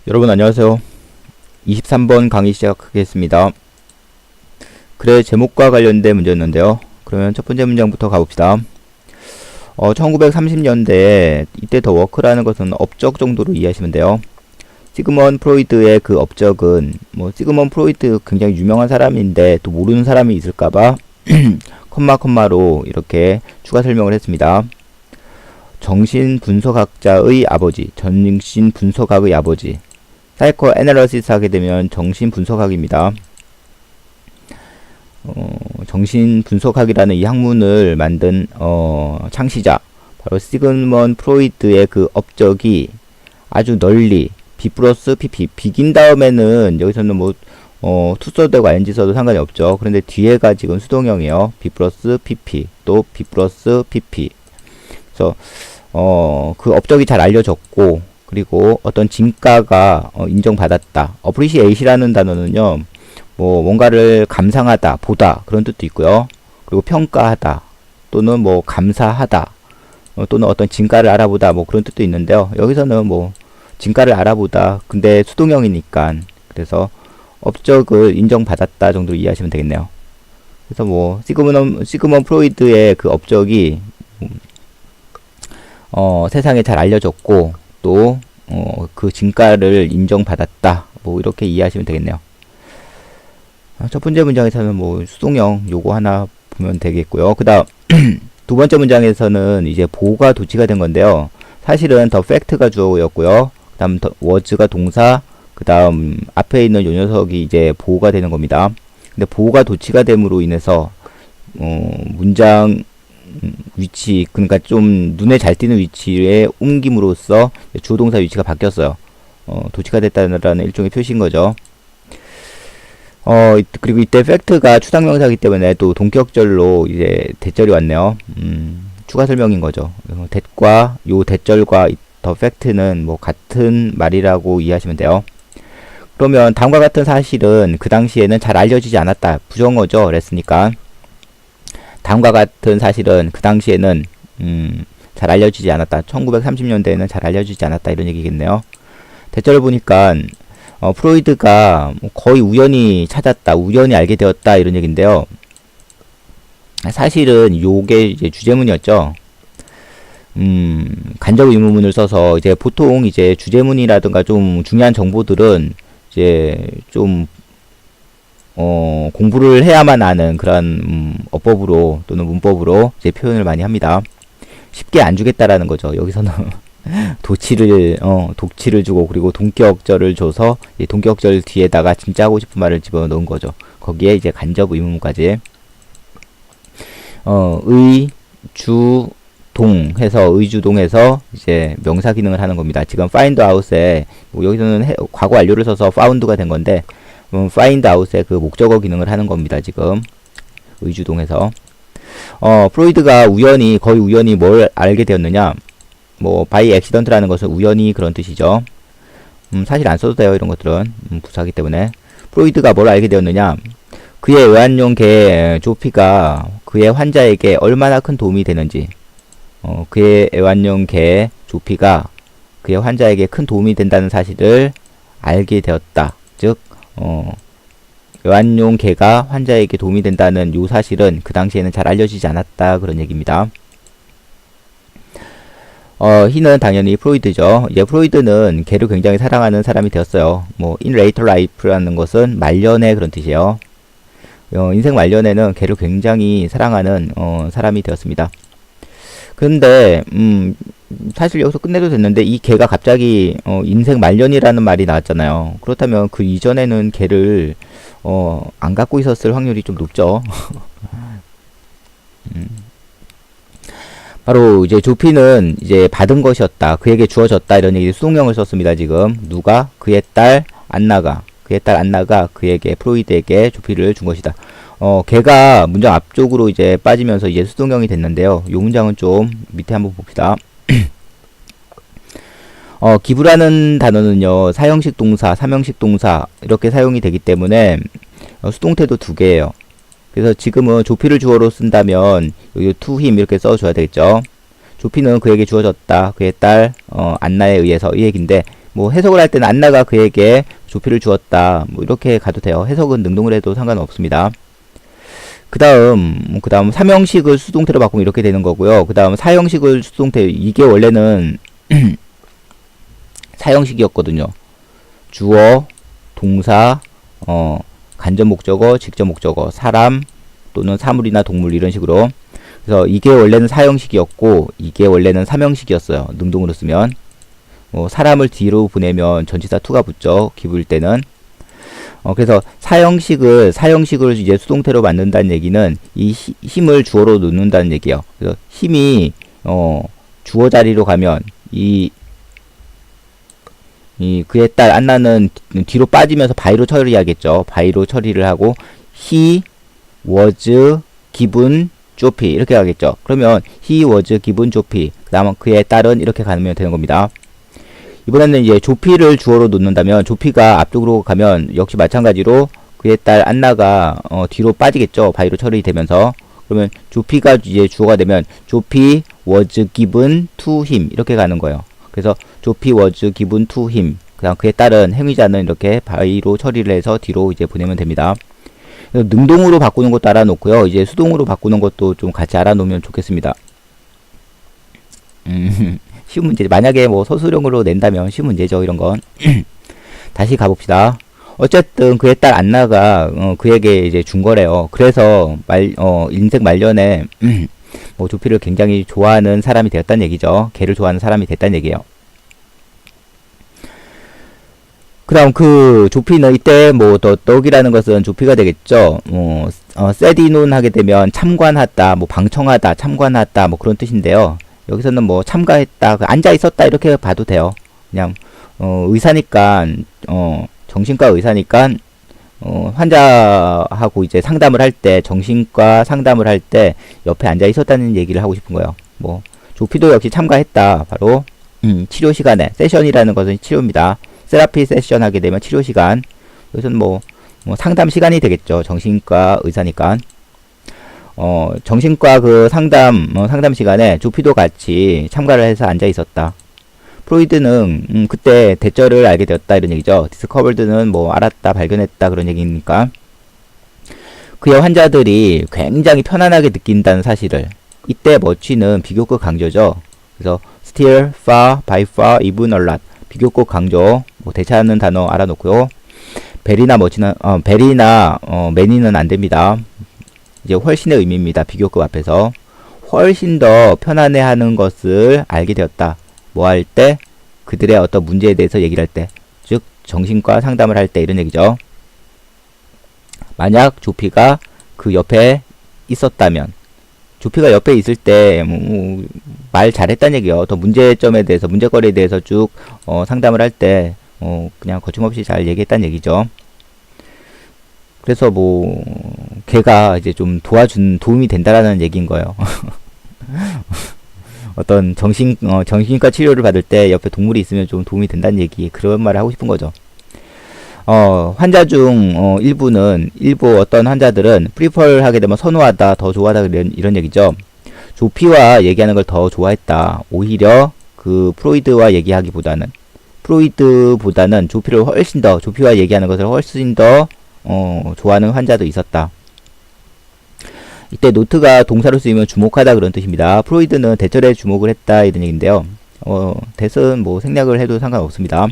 여러분 안녕하세요. 23번 강의 시작하겠습니다. 글의 제목과 관련된 문제였는데요. 그러면 첫 번째 문장부터 가봅시다. 1930년대에 이때 더 워크라는 것은 업적 정도로 이해하시면 돼요. 시그먼 프로이드의 그 업적은 시그먼 프로이드 굉장히 유명한 사람인데 또 모르는 사람이 있을까봐 컴마로 이렇게 추가 설명을 했습니다. 정신분석학자의 아버지, 정신분석학의 아버지. 사이코 애널리시스 하게 되면 정신분석학입니다. 정신분석학이라는 이 학문을 만든 창시자 바로 시그먼 프로이드의 그 업적이 아주 널리 B 플러스 PP 비긴 다음에는 여기서는 to 써도 되고 ing 써도 상관이 없죠. 그런데 뒤에가 지금 수동형이에요. B 플러스 PP 또 B 플러스 PP. 그래서 그 업적이 잘 알려졌고 그리고 어떤 진가가 인정받았다. appreciate이라는 단어는요, 뭔가를 감상하다, 보다 그런 뜻도 있고요. 그리고 평가하다 또는 감사하다 또는 어떤 진가를 알아보다 그런 뜻도 있는데요. 여기서는 진가를 알아보다. 근데 수동형이니까 그래서 업적을 인정받았다 정도로 이해하시면 되겠네요. 그래서 시그먼 프로이드의 그 업적이 세상에 잘 알려졌고 또 그 진가를 인정받았다. 이렇게 이해하시면 되겠네요. 첫 번째 문장에서는 수동형 요거 하나 보면 되겠고요. 그 다음 두 번째 문장에서는 이제 보호가 도치가 된 건데요. 사실은 더 팩트가 주어였고요. 그 다음 was가 동사, 그 다음 앞에 있는 요 녀석이 이제 보호가 되는 겁니다. 근데 보호가 도치가 됨으로 인해서 문장 위치, 그러니까 좀 눈에 잘 띄는 위치에 옮김으로써 주어동사 위치가 바뀌었어요. 도치가 됐다는 일종의 표시인 거죠. 그리고 이때 팩트가 추상명사이기 때문에 또 동격절로 이제 대절이 왔네요. 추가 설명인 거죠. that과 요 대절과 더 팩트는 같은 말이라고 이해하시면 돼요. 그러면 다음과 같은 사실은 그 당시에는 잘 알려지지 않았다. 부정어죠. 그랬으니까. 다음과 같은 사실은 그 당시에는 잘 알려지지 않았다. 1930년대에는 잘 알려지지 않았다. 이런 얘기겠네요. 대절을 보니까 프로이드가 거의 우연히 찾았다. 우연히 알게 되었다. 이런 얘기인데요. 사실은 요게 이제 주제문이었죠. 간접 의문문을 써서 이제 보통 이제 주제문이라든가 좀 중요한 정보들은 이제 좀 공부를 해야만 아는 그런 어법으로 또는 문법으로 이제 표현을 많이 합니다. 쉽게 안 주겠다라는 거죠. 여기서는 독치를 주고 그리고 동격절을 줘서 동격절 뒤에다가 진짜 하고 싶은 말을 집어넣은 거죠. 거기에 이제 간접 의문문까지 의주동해서 이제 명사 기능을 하는 겁니다. 지금 find out에 여기서는 과거 완료를 써서 found가 된 건데 find out의 그 목적어 기능을 하는 겁니다. 지금 의주동해서 프로이드가 거의 우연히 뭘 알게 되었느냐, by accident라는 것은 우연히 그런 뜻이죠. 사실 안 써도 돼요. 이런 것들은 부사기 때문에. 프로이드가 뭘 알게 되었느냐, 그의 애완용 개 조피가 그의 환자에게 얼마나 큰 도움이 되는지, 그의 애완용 개 조피가 그의 환자에게 큰 도움이 된다는 사실을 알게 되었다. 즉 애완용 개가 환자에게 도움이 된다는 요 사실은 그 당시에는 잘 알려지지 않았다. 그런 얘기입니다. 히는 당연히 프로이드죠. 이제 프로이드는 개를 굉장히 사랑하는 사람이 되었어요. in later life라는 것은 말년에 그런 뜻이에요. 인생 말년에는 개를 굉장히 사랑하는 사람이 되었습니다. 근데 사실 여기서 끝내도 됐는데 이 개가 갑자기 인생 말년이라는 말이 나왔잖아요. 그렇다면 그 이전에는 개를 안 갖고 있었을 확률이 좀 높죠. 바로 이제 조피는 이제 받은 것이었다. 그에게 주어졌다. 이런 얘기 수동형을 썼습니다. 지금 누가? 그의 딸 안나가 그에게 프로이드에게 조피를 준 것이다. 걔가 문장 앞쪽으로 이제 빠지면서 이제 수동형이 됐는데요. 이 문장은 좀 밑에 한번 봅시다. 기부라는 단어는요, 사형식 동사, 삼형식 동사 이렇게 사용이 되기 때문에 수동태도 두 개예요. 그래서 지금은 조피를 주어로 쓴다면 여기 to him 이렇게 써줘야 되겠죠. 조피는 그에게 주어졌다. 그의 딸 안나에 의해서 이 얘기인데 뭐 해석을 할 때는 안나가 그에게 조피를 주었다. 뭐 이렇게 가도 돼요. 해석은 능동을 해도 상관없습니다. 그 다음 삼형식을 수동태로 바꾸면 이렇게 되는 거고요. 그 다음 사형식을 수동태, 이게 원래는 사형식이었거든요. 주어, 동사, 간접 목적어, 직접 목적어, 사람 또는 사물이나 동물 이런 식으로. 그래서 이게 원래는 사형식이었고 이게 원래는 삼형식이었어요. 능동으로 쓰면 사람을 뒤로 보내면 전치사 to가 붙죠. 기부일 때는. 그래서 사형식을 이제 수동태로 만든다는 얘기는 이 힘을 주어로 놓는다는 얘기예요. 그래서 힘이 주어 자리로 가면 그에 따라 안나는 뒤로 빠지면서 by로 처리하겠죠. by로 처리를 하고 he was given 조피 이렇게 가겠죠. 그러면 he was given 조피 그 다음 그에 따른 이렇게 가면 되는 겁니다. 이번에는 이제 조피를 주어로 놓는다면 조피가 앞쪽으로 가면 역시 마찬가지로 그에 따라 안나가 뒤로 빠지겠죠. by로 처리되면서. 그러면 조피가 이제 주어가 되면 조피 was given to him 이렇게 가는 거예요. 그래서 조피 was given to him 그 다음 그에 따른 행위자는 이렇게 by로 처리를 해서 뒤로 이제 보내면 됩니다. 능동으로 바꾸는 것도 알아놓고요. 이제 수동으로 바꾸는 것도 좀 같이 알아놓으면 좋겠습니다. 쉬운 문제. 만약에 뭐 서술형으로 낸다면 쉬운 문제죠. 이런 건. 다시 가봅시다. 어쨌든 그의 딸 안나가 그에게 이제 준 거래요. 그래서 인생 말년에 뭐 조피를 굉장히 좋아하는 사람이 되었다는 얘기죠. 걔를 좋아하는 사람이 됐다는 얘기예요. 그 다음 그 조피는 이때 뭐 떡이라는 것은 조피가 되겠죠. 세디논 하게 되면 참관하다, 뭐 방청하다, 참관하다 뭐 그런 뜻인데요. 여기서는 뭐 참가했다, 앉아 있었다 이렇게 봐도 돼요. 그냥 의사니까 정신과 의사니까 환자하고 이제 상담을 할 때 정신과 상담을 할 때 옆에 앉아 있었다는 얘기를 하고 싶은 거예요. 뭐 조피도 역시 참가했다. 바로 치료 시간에 세션이라는 것은 치료입니다. 세라피 세션 하게 되면 치료 시간. 여기서는 뭐 상담 시간이 되겠죠. 정신과 의사니까. 정신과 그 상담 시간에 조피도 같이 참가를 해서 앉아 있었다. 프로이드는 그때 대절을 알게 되었다 이런 얘기죠. 디스커버드는 뭐 알았다, 발견했다 그런 얘기니까. 그의 환자들이 굉장히 편안하게 느낀다는 사실을. 이때 머치는 비교급 강조죠. 그래서 still, far, by far, even a lot. 비교급 강조. 뭐 대체하는 단어 알아놓고요. 베리나 머치는 매니는 안 됩니다. 이제 훨씬의 의미입니다. 비교급 앞에서 훨씬 더 편안해하는 것을 알게 되었다. 뭐 할 때? 그들의 어떤 문제에 대해서 얘기를 할 때, 즉 정신과 상담을 할 때 이런 얘기죠. 만약 조피가 그 옆에 있었다면, 조피가 옆에 있을 때 말 잘했다는 얘기요. 더 문제점에 대해서, 문제거리에 대해서 쭉 상담을 할 때 그냥 거침없이 잘 얘기했다는 얘기죠. 그래서 뭐 걔가 이제 좀 도움이 된다라는 얘기인 거예요. 어떤 정신과 치료를 받을 때 옆에 동물이 있으면 좀 도움이 된다는 얘기, 그런 말을 하고 싶은 거죠. 환자 중 일부 어떤 환자들은 프리펄 하게 되면 선호하다, 더 좋아하다 이런 얘기죠. 조피와 얘기하는 걸 더 좋아했다. 오히려 그 프로이드와 얘기하기보다는 조피를 훨씬 더, 조피와 얘기하는 것을 훨씬 더 좋아하는 환자도 있었다. 이때 노트가 동사로 쓰이면 주목하다 그런 뜻입니다. 프로이드는 대절에 주목을 했다 이런 얘기인데요. 대선 뭐 생략을 해도 상관없습니다.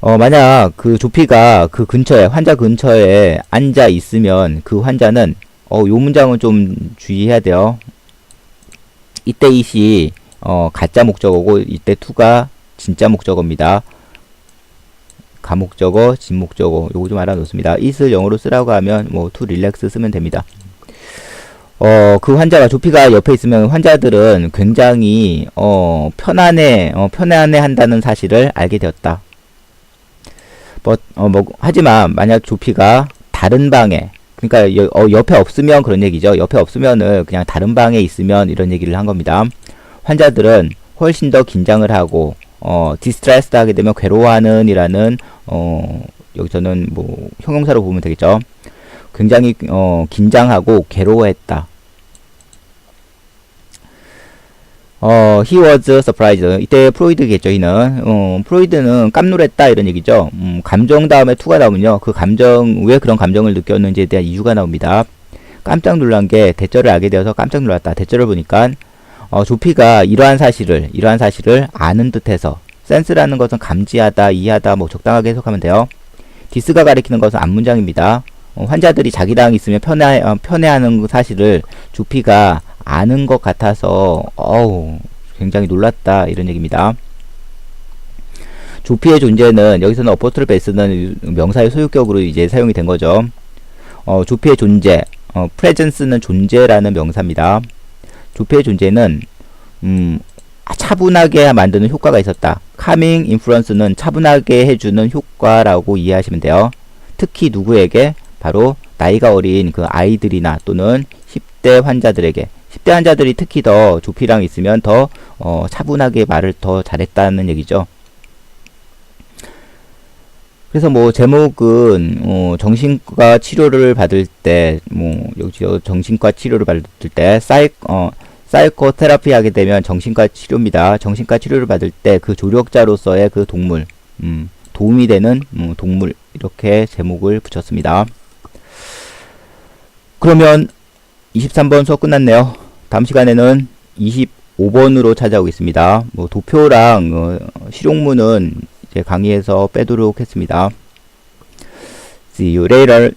만약 그 조피가 그 근처에, 환자 근처에 앉아 있으면 그 환자는 요 문장은 좀 주의해야 돼요. 이때 it이 가짜 목적어고 이때 to가 진짜 목적어입니다. 가목적어, 진목적어 요거 좀 알아놓습니다. it을 영어로 쓰라고 하면 뭐 to relax 쓰면 됩니다. 그 환자가, 조피가 옆에 있으면 환자들은 굉장히 편안해 한다는 사실을 알게 되었다. 하지만 만약 조피가 다른 방에, 그러니까 옆에 없으면 그런 얘기죠. 옆에 없으면은 그냥 다른 방에 있으면 이런 얘기를 한 겁니다. 환자들은 훨씬 더 긴장을 하고 distressed 하게 되면 괴로워하는 이라는 여기서는 뭐 형용사로 보면 되겠죠. 굉장히 긴장하고 괴로워했다. he was surprised. 이때 프로이드겠죠, 이는. 프로이드는 깜놀했다, 이런 얘기죠. 감정 다음에 to가 나오면요. 그 감정, 왜 그런 감정을 느꼈는지에 대한 이유가 나옵니다. 깜짝 놀란 게 대절을 알게 되어서 깜짝 놀랐다. 대절을 보니까, 조피가 이러한 사실을 아는 듯해서, 센스라는 것은 감지하다, 이해하다, 뭐 적당하게 해석하면 돼요. 디스가 가리키는 것은 앞문장입니다. 환자들이 자기랑 있으면 편해하는 사실을 조피가 아는 것 같아서 굉장히 놀랐다, 이런 얘기입니다. 조피의 존재는 여기서는 어포스트로피 S는 명사의 소유격으로 이제 사용이 된 거죠. 조피의 존재, presence는 존재라는 명사입니다. 조피의 존재는 차분하게 만드는 효과가 있었다. calming influence는 차분하게 해주는 효과라고 이해하시면 돼요. 특히 누구에게? 바로 나이가 어린 그 아이들이나 또는 10대 환자들에게, 10대 환자들이 특히 더 조피랑 있으면 더 차분하게 말을 더 잘했다는 얘기죠. 그래서 뭐 제목은 정신과 치료를 받을 때, 여기서 정신과 치료를 받을 때 사이코테라피 하게 되면 정신과 치료입니다. 정신과 치료를 받을 때 그 조력자로서의 그 동물, 도움이 되는 동물, 이렇게 제목을 붙였습니다. 그러면 23번 수업 끝났네요. 다음 시간에는 25번으로 찾아오겠습니다. 뭐 도표랑 실용문은 이제 강의에서 빼도록 했습니다. See you later.